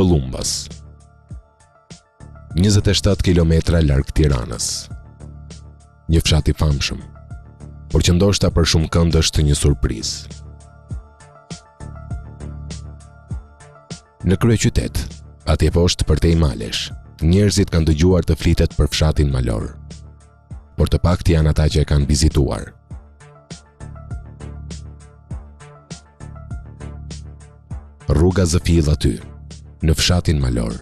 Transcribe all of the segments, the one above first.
Pëllumbas, 27 kilometra larg Tiranës. Një fshat i famshëm, por që ndoshta për shumë kënd është një surprizë. Në kryeqytet, atje poshtë përtej malesh, njerëzit kanë dëgjuar të flitet për fshatin malor, por të pakët janë ata që e kanë vizituar. Rruga Zëfill aty, në fshatin malor.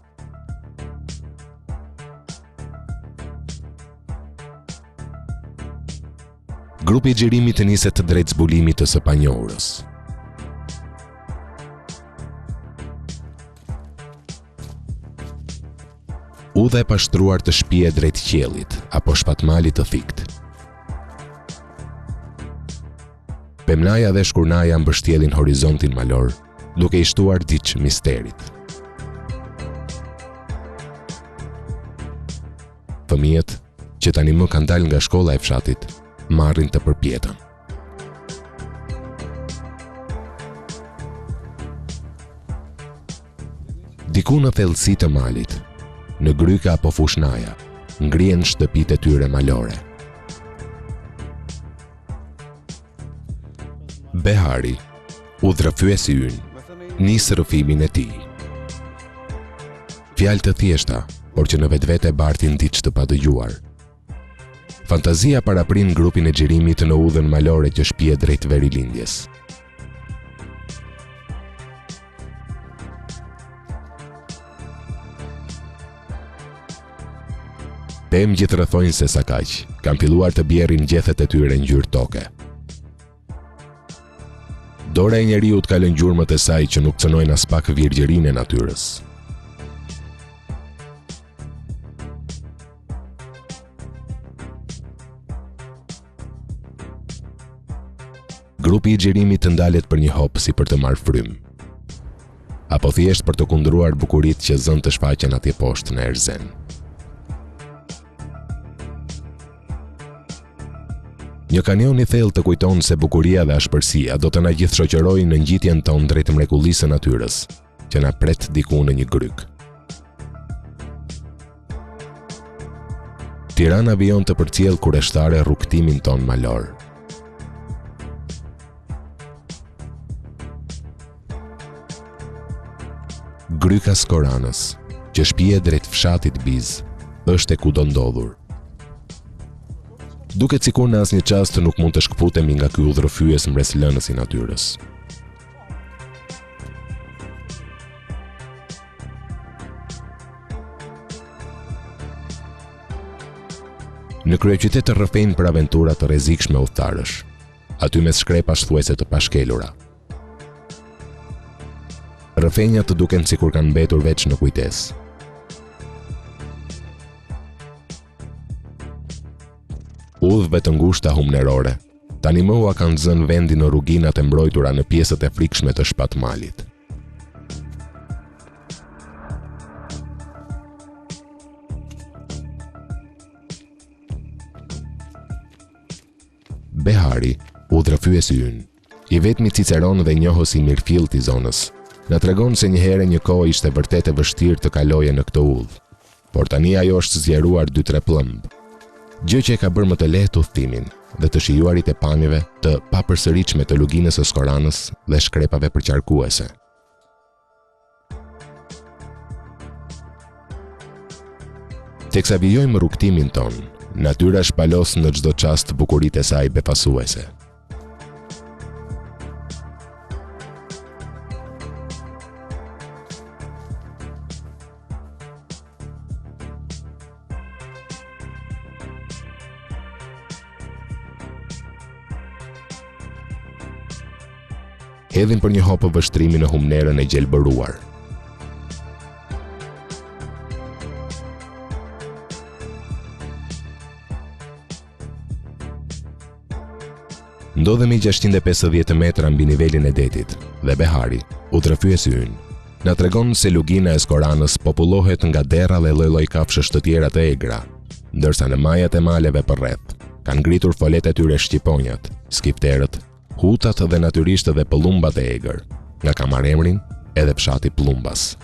Grupi i xhirimit të niset drejt zbulimit të së panjohurës. Udha e pashtruar të shpije drejt qiellit apo shpatmalit të thikt. Pemnaja dhe shkurnaja mbështjellin horizontin malor, duke i shtuar diç misterit. Fëmijët, që tani më kanë dalë nga shkolla e fshatit, marrin të përpjetën. Diku në thellësi të malit, në gryka apo fushnaja, ngrihen shtëpitë e tyre malore. Behari, udhërëfyesi ynë, nisë rrëfimin e tij. Fjalë të thjeshta, por që në vetvete bartin diç të padëgjuar. Fantazia paraprin grupin e xhirimit në udhën malore që shpije drejt verilindjes. Pemë gjithrëthojnë se sa kaq, kanë filluar të bjerrin gjethet e tyre ngjyrë toke. Dora e njeriut ka lënë gjurmët e saj që nuk cënojnë as pak virgjërinë e natyrës. Grupi i xhirimit të ndalet për një hop si për të marrë frymë, apo thjesht për të kundruar bukuritë që zën të shfaqen atje poshtë në erzen. Një kanion i thellë të kujton se bukuria dhe ashpërsia do të na gjithshoqërojnë në ngjitjen tonë drejt mrekullisë së natyrës, që na pret diku në një gryk. Tirana vijon të përcjell kurioztare rrugtimin ton malor. Gryka Skoranës, që shpije drejt fshatit Biz, është e kudo ndodhur. Duket sikur në asnjë çast nuk mund të shkputemi nga ky udhërëfyes mbreslënës i natyrës. Në kryeqytet të rrëfejnë për aventura të rrezikshme udhëtarësh, aty mes shkrepash thuajse të pashkelura. Rrëfenjat të duken sikur kanë mbetur veç në kujtesë. Udhëve të ngushta humnerore, tani më ua kanë zënë vendi në rruginat e mbrojtura në pjesët e frikshme të shpatmalit. Behari, udhërëfyesi ynë, i vetmi Ciceron dhe njohës i mirëfillt i zonës, na tregon se një herë një kohë ishte vërtet e vështirë të kaloje në këtë udhë, por tani ajo është zgjeruar 2-3 plëmb. Gjë që e ka bërë më të lehtë udhëtimin dhe të shijuarit e pamjeve të papërsëritshme të luginës së Skoranës dhe shkrepave përqarkuese. Teksa vijojmë rrugtimin ton, natyra shpalos në çdo çast bukuritë e saj befasuese. Hedhin për një hopë vështrimi në humnerën e gjelbëruar. Ndodhemi 650 metra mbi nivelin e detit dhe Behari, udhërëfyesi ynë, na tregon se lugina e Skoranës popullohet nga derra dhe lloj-lloj kafshësh të tjera të egra, ndërsa në majat e maleve përreth kanë ngritur folet e tyre shqiponjat, skifterët, hutat dhe natyrisht edhe pëllumbat e egër, nga ka marrë emrin edhe fshati Pëllumbas.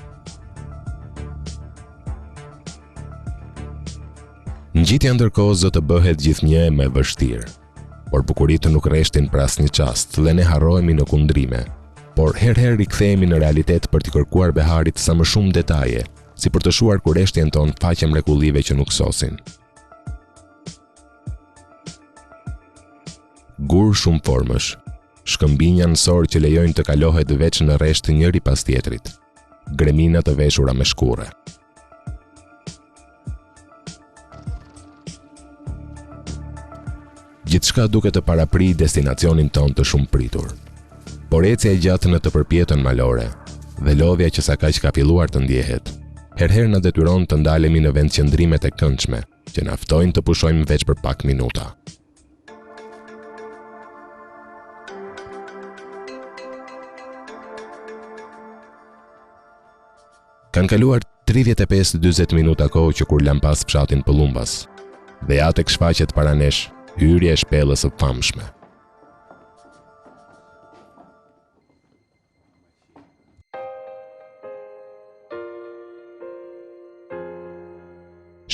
Ngjitja ndërkohë zë të bëhet gjithnjë e më vështirë. Por bukuritë nuk rreshtin për asnjë çast dhe ne harrohemi në kundrime. Por herëherë rikthehemi në realitet për t'i kërkuar Beharit sa më shumë detaje, si për të shuar kurreshtjen ton faqe mrekullive që nuk sosin. Gur shumë formësh, shkëmbinja nësor që lejojnë të kalohet veç në rresht njëri pas tjetrit, gremina të veshura me shkurre. Gjithçka duket të parapri destinacionin ton të shumë pritur. Por ecja e gjatë në të përpjetën malore dhe lodhja që sa kaq ka filluar të ndjehet, herëherë na detyron të ndalemi në vendqëndrimet e këndshme që na ftojnë të pushojmë veç për pak minuta. Kanë kaluar 35-40 minuta kohë që kur lam pas fshatin Pëllumbas, dhe ja tek shfaqet para nesh hyrja e shpellës së famshme.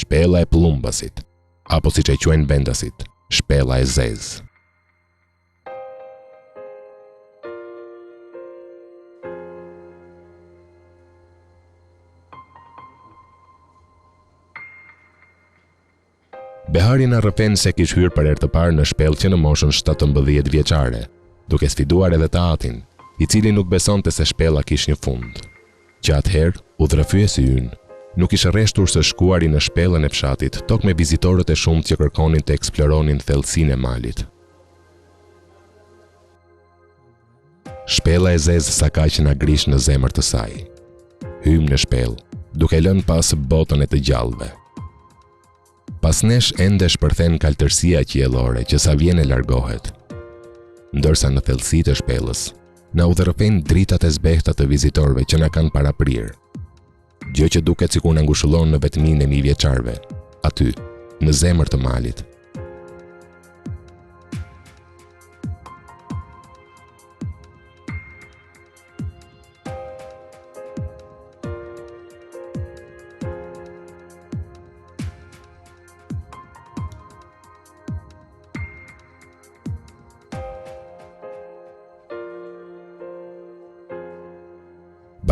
Shpella e Pëllumbasit, apo siç e quajnë vendasit, shpella e zezë. Behari na rrëfen se kish hyrë për herë të parë në shpellë që në moshën 17 vjeçare, duke sfiduar edhe të atin, i cili nuk besonte se shpella kish një fund. Që atëherë, udhërëfyesi ynë nuk ishte rreshtur së shkuari në shpellën e fshatit, tok me vizitorët e shumtë që kërkonin të eksploronin thellësinë e malit. Shpella e zezë sa kaq na grish në zemër të saj. Hym në shpellë, duke lënë pas botën e të gjallëve. Pas nesh ende shpërthen kaltërsia qiellore që sa vjen e largohet. Ndërsa në thellësitë e shpellës, na udhërrëfen dritat e zbehta të vizitorëve që na kanë paraprirë. Gjë që duket sikur na ngushëllon në vetminë e mijëvjeçarëve, aty, në zemër të malit.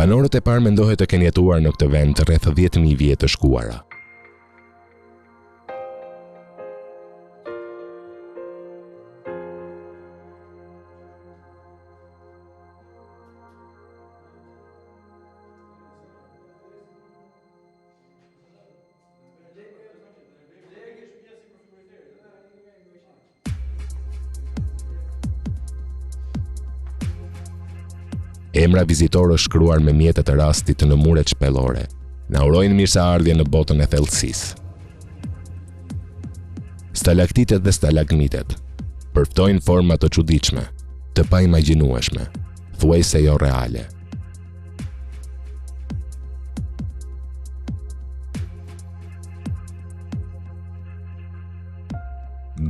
Banorët e parë mendohet të kenë jetuar në këtë vend rreth 10.000 vjet të shkuara. Emra vizitorësh shkruar me mjetet e rastit në muret shpellore, na urojnë mirëseardhje në botën e thellësisë. Stalaktitet dhe stalagmitet përftojnë forma të çuditshme, të paimagjinueshme, thuajse jo reale.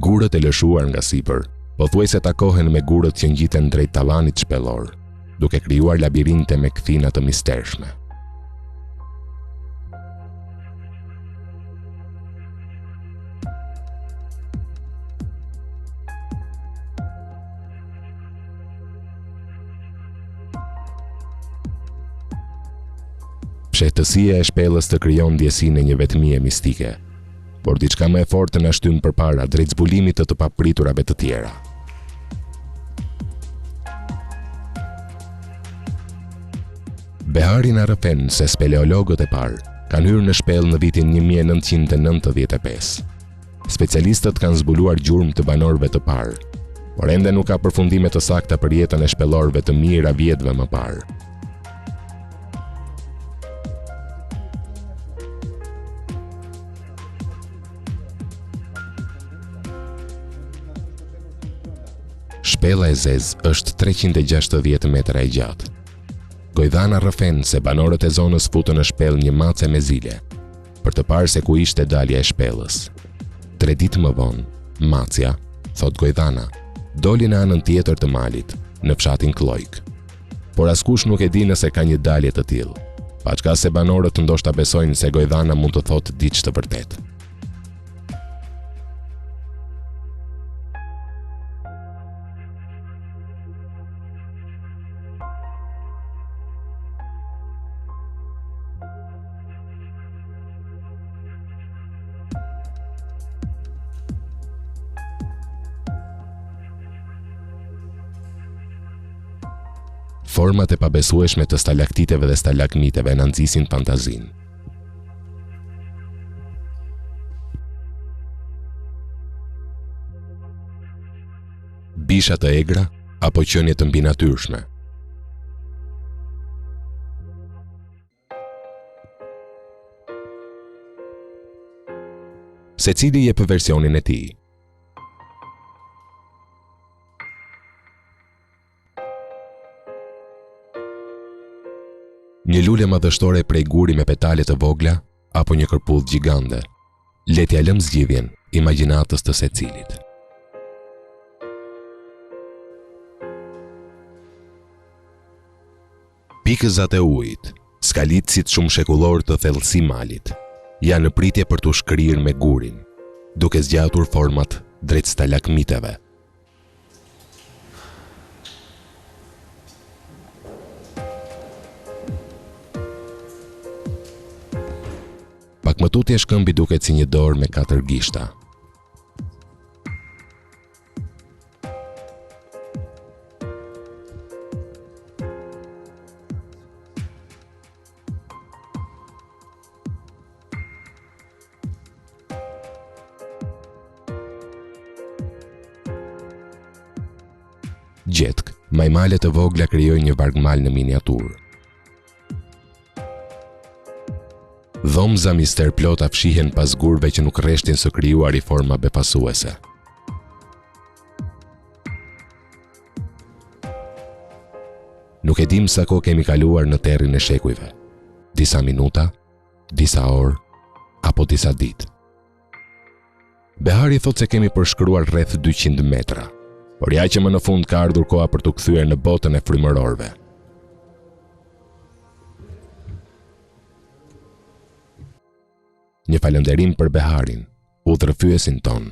Gurët e lëshuar nga sipër, pothuajse takohen me gurët që ngjiten drejt tavanit shpellor, duke krijuar labirinte me kthina të mistershme. Pshehtësia e shpellës të krijon ndjesinë e një vetmie mistike, por diçka më e fortë na shtyn përpara drejt zbulimit të papriturave të tjera. Behari na rrëfen se speleologët e parë kanë hyrë në shpellë në vitin 1995. Specialistët kanë zbuluar gjurmë të banorëve të parë, por ende nuk ka përfundime të sakta për jetën e shpellorëve të mijëra vjetëve më parë. Shpella e zezë është 360 metra e gjatë. Gojdhana rrëfen se banorët e zonës futën në shpellë një mace me zile, për të parë se ku ishte dalja e shpellës. 3 ditë më vonë, macja, thot Gojdhana, doli në anën tjetër të malit, në fshatin Klojk. Por askush nuk e di nëse ka një dalje të tillë, paçka se banorët ndoshta besojnë se Gojdhana mund të thotë diçka të vërtetë. Format e pabesueshme të stalaktiteve dhe stalagmiteve na nxisin fantazinë. Bisha të egra apo qenie të mbinatyrshme. Secili jep versionin e tij. Një lule madhështore prej guri me petale të vogla apo një kërpull gjigande. Le t'ja lëm zgjidhjen imagjinatës të secilit. Pikëzat e ujit, skalitësit shumë shekullor të thellësi malit, janë në pritje për t'u shkrirë me gurin, duke zgjatur format drejt stalagmiteve. Pak më tutje shkëmbi duket si një dorë me 4 gishta. Gjetk, majmale të vogla krijojnë një vargmal në miniaturë. Dhomza mister plota fshihen pas gurve që nuk rreshtin së krijuar i forma befasuese. Nuk e dim sa kohë kemi kaluar në terrin e shekujve. Disa minuta, disa orë, apo disa ditë. Behari thot se kemi përshkruar rreth 200 metra, por ja që më në fund ka ardhur koha për të kthyer në botën e frymërorëve. Një falënderim për Beharin, udhërfyesin ton.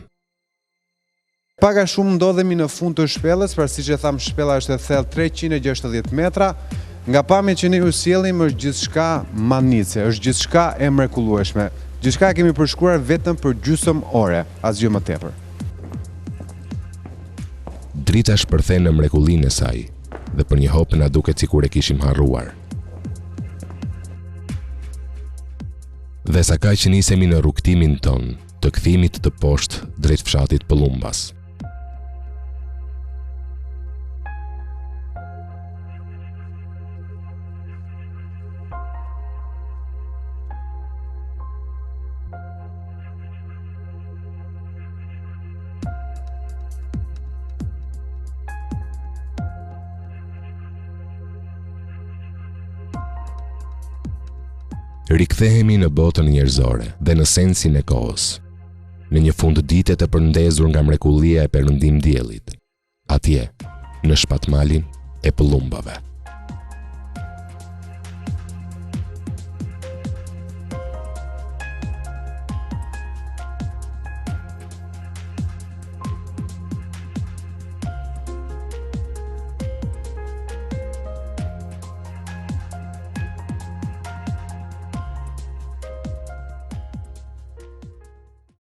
Pak a shumë ndodhemi në fund të shpellës, pra siç e tham, shpella është e thellë 360 metra. Nga pamja që ne ju sjellim është gjithçka manice, është gjithçka e mrekullueshme. Gjithçka kemi përshkruar vetëm për gjysmë ore, asgjë më tepër. Drita shpërthen në mrekullinë e saj, dhe për një hop na duket sikur e kishim harruar. Dhe sa kaq që nisemi në rrugtimin ton të kthimit të poshtë drejt fshatit Pëllumbas. Rikthehemi në botën njerëzore dhe në sensin e kohës, në një funddite të përndezur nga mrekullia e perëndim diellit, atje, në shpatmalin e Pëllumbave.